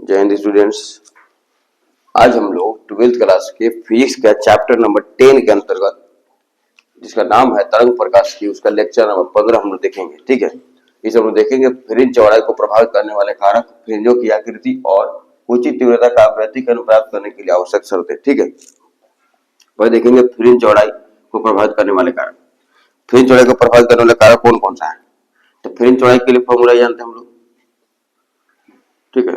जय हिंद स्टूडेंट्स। आज हम लोग 12th क्लास के फिजिक्स का चैप्टर नंबर 10 के अंतर्गत जिसका नाम है तरंग प्रकाश की, उसका लेक्चर नंबर 15 हम लोग देखेंगे। ठीक है, इस हम लोग देखेंगे फ्रिंज चौड़ाई को प्रभावित करने वाले कारक, फ्रिंजों की आकृति और उचित तीव्रता का व्यतिकरण प्राप्त करने के लिए आवश्यक शर्तें। ठीक है, वह देखेंगे फ्रिंज चौड़ाई को प्रभावित करने वाले कारक। फ्रिंज चौड़ाई को प्रभावित करने वाले कारक कौन कौन सा है? तो फ्रिंज चौड़ाई के लिए फॉर्मूला जानते हैं हम लोग। ठीक है,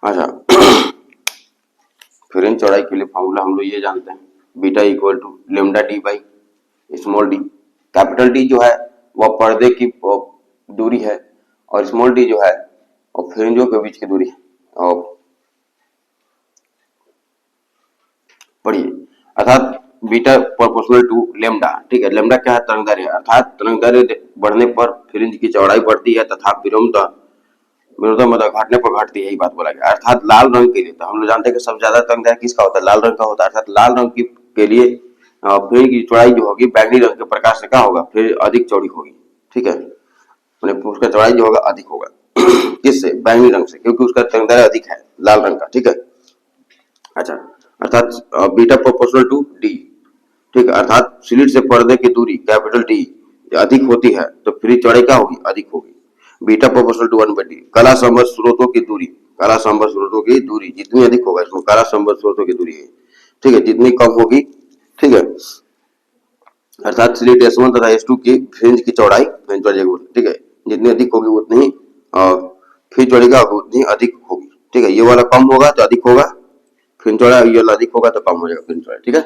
अच्छा फ्रिंज चौड़ाई के लिए फॉर्मूला हम लोग ये जानते हैं, beta equal to lambda D by small D. Capital D जो है वह पर्दे की दूरी है और स्मॉल डी जो है और फ्रिंजों के बीच की दूरी है। और पढ़िए, अर्थात बीटा प्रोपोर्शनल टू लेमडा। ठीक है, लेमडा क्या है? तरंगदैर्घ्य, अर्थात तरंगदैर्घ्य बढ़ने पर फ्रिंज की चौड़ाई बढ़ती है तथा विरोध मतलब घटने पर घटती है, यही बात बोला गया। अर्थात लाल रंग के लिए तो हम लोग जानते हैं कि सबसे ज्यादा तरंगदैर्घ्य किसका होता है? लाल रंग का होता है। अर्थात लाल रंग के लिए फ्रिंज की चौड़ाई जो होगी बैंगनी रंग के प्रकाश से क्या होगा? फिर अधिक चौड़ी होगी। ठीक है, उसका चौड़ाई जो होगा अधिक होगा किससे? बैंगनी रंग से, क्योंकि उसका तरंगदैर्घ्य अधिक है लाल रंग का। ठीक है, अच्छा अर्थात बीटा प्रोपोर्शनल टू डी। ठीक है, अर्थात स्लिट से पर्दे की दूरी कैपिटल डी अधिक होती है तो फ्रिंज चौड़ाई क्या होगी? अधिक होगी। Beta proportional to 1/d। कला संबद्ध स्रोतों की दूरी, कला संबद्ध स्रोतों की दूरी जितनी अधिक होगा, इसमें कला संबद्ध स्रोतों की दूरी है, ठीक है, जितनी कम होगी, ठीक है, अर्थात स्लिट S1 तथा S2 की फ्रिंज की चौड़ाई, ठीक है, जितनी अधिक होगी उतनी फ्रिंज चौड़ाई का उतनी अधिक होगी। ठीक है, ये वाला कम होगा तो अधिक होगा फ्रिंज चौड़ाई, ये वाला अधिक होगा तो कम हो जाएगा फ्रिंज चौड़ाई। ठीक है,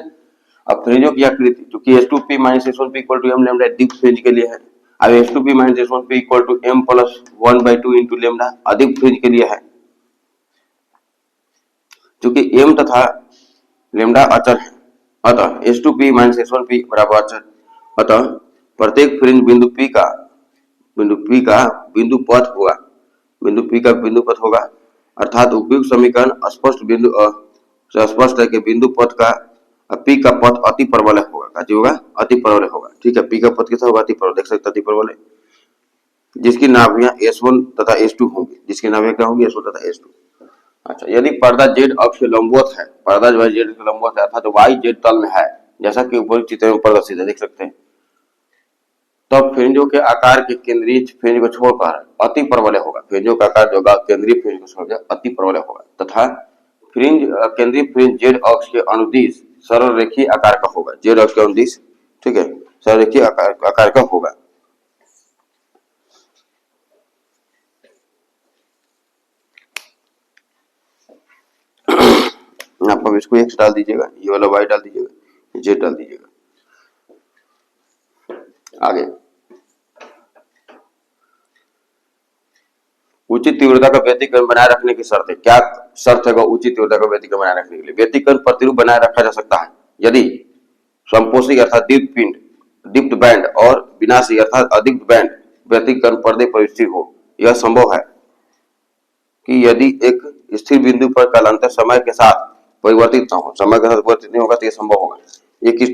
अब फ्रिंजों की आकृति चूंकि S2p - S1p = m लैम्डा दीप फ्रिंज के लिए है। अब S2p - S1p = m + 1/2 × लैम्डा अधिक फ्रिंज के लिए है। चूंकि m तथा लैम्डा अचर है, अतः S2p - S1p बराबर अचर, अतः प्रत्येक फ्रिंज बिंदु P का बिंदु पथ होगा। अर्थात उपयुक्त समीकरण स्पष्ट है कि बिंदु पथ का P का पथ अति परवलय होगा। क्या होगा? अति परवलय होगा। ठीक है, P का पथ कैसा होगा? अति परवलय। देख सकते हैं अति परवलय, जिसकी नाभियां S1 तथा S2 होंगी। जिसकी नाभियां क्या होंगी? S1 तथा S2। अच्छा, यदि पर्दा Z अक्ष के लंबवत है, पर्दा जो है Z के लंबवत है अर्थात YZ तल में है, जैसा कि ऊपर चित्र में प्रदर्शित है, देख सकते हैं, तब फ्रिंजों के आकार के केंद्रीय फ्रिंज को छोड़कर अति परवलय होगा। फ्रिंजों का आकार जो केंद्रीय फ्रिंज को छोड़कर अति परवलय होगा तथा केंद्रीय फ्रिंज Z अक्ष के अनुदिश सरल रेखीय आकार का होगा। Z अक्ष के अनुदिश, ठीक है, सरल रेखीय आकार का होगा। आप इसको X डाल दीजिएगा, ये वाला Y डाल दीजिएगा, Z डाल दीजिएगा। आगे उचित तीव्रता का व्यतिकरण बनाए रखने की शर्त है। क्या शर्त है? उचित तीव्रता का व्यतिकरण बनाए रखने के लिए व्यतिकरण प्रतिरूप बनाए रखा जा सकता है यदि संपोषी अर्थात दीप्त बैंड और विनाशी अर्थात अदीप्त बैंड व्यतिकरण पर्दे पर स्थिर हो। यह संभव है कि यदि एक स्थिर बिंदु पर कालांतर समय के साथ परिवर्तित न हो, समय के साथ परिवर्तित नहीं होगा तो यह संभव होगा। एक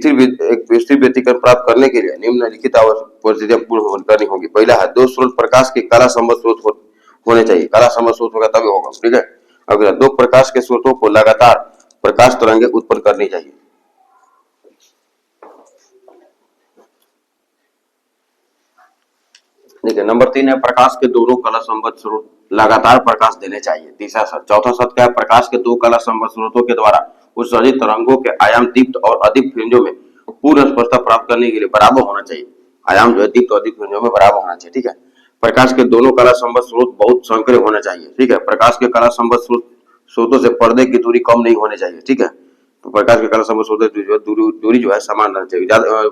स्थिर व्यतिकरण प्राप्त करने के लिए निम्नलिखित परिस्थितियां पूर्ण करनी होगी। पहला है, दो स्रोत प्रकाश के कला संबद्ध स्रोत होने चाहिए। कला संबद्ध स्रोत होगा तभी होगा। ठीक है, अगला, दो प्रकाश के स्रोतों को लगातार प्रकाश तरंगें उत्पन्न करनी चाहिए। देखिए, नंबर 3 है, प्रकाश के दोनों कला संबद्ध स्रोत लगातार प्रकाश देने चाहिए। तीसरा शर्त, चौथा शर्त क्या है? प्रकाश के दो कला संबद्ध स्रोतों के द्वारा उत्सर्जित तरंगों के आयाम दीप्त और अदीप्त फ्रिंजों में पूर्ण स्पष्टता प्राप्त करने के लिए बराबर होना चाहिए। आयाम जो है दीप्त और अदीप्त फ्रिंजों में बराबर होना चाहिए। ठीक है, प्रकाश के दोनों कला संबद्ध स्रोत बहुत संकरे होने चाहिए। ठीक है, प्रकाश के कला संबद्ध स्रोतों से पर्दे की दूरी कम नहीं होनी चाहिए। ठीक है, तो प्रकाश के कला संबद्ध स्रोतों दूरी जो है समान रहनी चाहिए, ज्यादा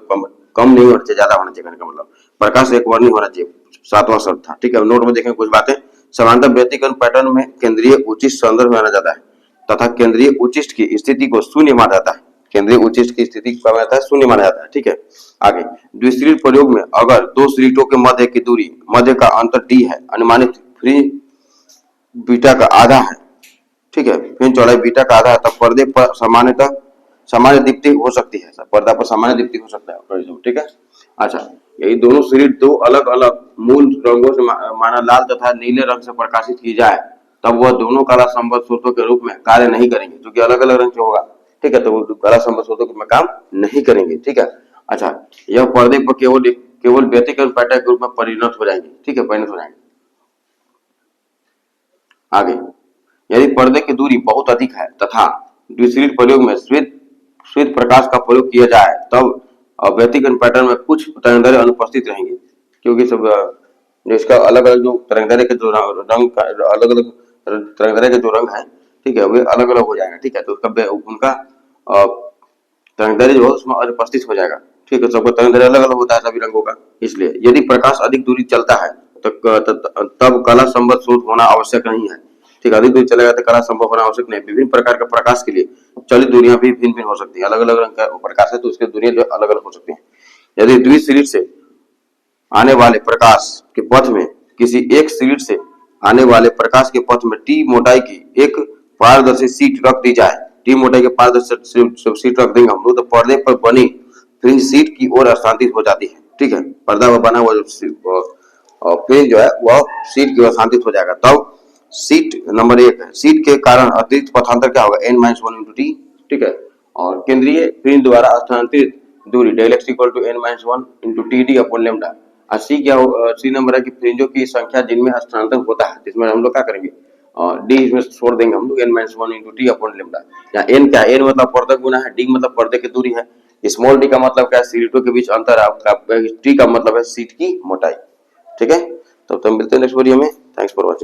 कम नहीं होना चाहिए, ज्यादा होना चाहिए। कहने का मतलब प्रकाश एक वर्णी होना चाहिए। सातवां शब्द था। ठीक है, नोट में देखें कुछ बातें। समांतर व्यतिकरण पैटर्न में केंद्रीय उच्चिष्ट संदर्भ माना जाता है तथा केंद्रीय उच्चिष्ट की स्थिति को शून्य माना जाता है। केंद्रीय उच्चिष्ट की स्थिति को माना जाता है, शून्य माना जाता है। ठीक है, आगे, द्विस्लिट प्रयोग में अगर दो स्लिटों के मध्य की दूरी, मध्य का अंतर d है, अनुमानित फ्रिंज बीटा का आधा है। ठीक है, फ्रिंज चौड़ाई बीटा का आधा है, तब पर्दे पर सामान्यतः सामान्य दीप्ति हो सकती है, पर्दा पर सामान्य दीप्ति हो सकता है, ठीक है। अच्छा, यही दोनों स्लिट दो अलग अलग मूल रंगों से माना लाल तथा नीले रंग से प्रकाशित की जाए तब वह दोनों कला संबद्ध स्रोतों के रूप में कार्य नहीं करेंगे, क्योंकि अलग अलग रंग से होगा, ठीक है, तो वो कला संबद्ध स्रोतों में काम नहीं करेंगे, ठीक है। अच्छा, यह पर्दे पर केवल व्यतिक्रम पैटर्न के रूप में परिणत हो जाएंगे, ठीक है, परिणत हो जाएंगे। आगे, यदि पर्दे की दूरी बहुत अधिक है तथा द्विस्लिट प्रयोग में श्वेत प्रकाश का प्रयोग किया जाए तब व्यतिक्रम पैटर्न में कुछ तरंगदैर्घ्य अनुपस्थित रहेंगे, क्योंकि सब जो इसका अलग अलग जो तरंगदैर्घ्य के जो रंग का अलग अलग तरंगदैर्घ्य के जो रंग है, ठीक है, वे अलग अलग हो जाएगा, ठीक है, तो उसका उनका तरंगदैर्घ्य जो है उसमें अनुपस्थित हो जाएगा, ठीक है, सबका तरंगदैर्घ्य अलग अलग होता है सभी रंगों का। इसलिए यदि प्रकाश अधिक दूरी चलता है तब कला संबद्ध स्रोत होना आवश्यक नहीं है, ठीक है, अधिक दूरी चलेगा तो कला संभव होना आवश्यक नहीं। विभिन्न प्रकार के प्रकाश के लिए चलित दूरियां भी भिन्न भिन्न हो सकती है, अलग अलग रंग का प्रकाश है तो उसकी दूरियां जो अलग अलग हो सकती है। यदि द्विस्लिट से आने वाले प्रकाश के पथ में किसी एक स्लिट से आने वाले प्रकाश के पथ में टी मोटाई की एक पारदर्शी शीट रख दी जाए, टी मोटाई के पारदर्शी शीट रख देंगे हम लोग, तो पर्दे पर बनी फ्रिंज शीट की ओर स्थानांतरित हो जाती है, ठीक है, पर्दा पर बना हुआ फ्रिंज जो है वह शीट की ओर स्थानांतरित हो जाएगा। तब सीट नंबर 1 है, सीट के कारण अतिरिक्त पथांतर क्या होगा, n-1 × t, ठीक है, और केंद्रीय फ्रिंज द्वारा स्थानांतरित दूरी del x = n-1 × td/λ। सी क्या सी नंबर है कि फ्रिंजों की संख्या जिनमें हस्तांतरण होता है, जिसमें हम लोग क्या करेंगे, डी इसमें छोड़ देंगे हम लोग, n-1 × t/λ। या n क्या, n मतलब पर्दा गुना है, डी मतलब पर्दे की दूरी है, स्मॉल डी का मतलब क्या है, सीटों के बीच अंतर है, टी का मतलब है सीट की मोटाई, ठीक है। तो मिलते हैं नेक्स्ट वीडियो में, थैंक्स फॉर वॉचिंग।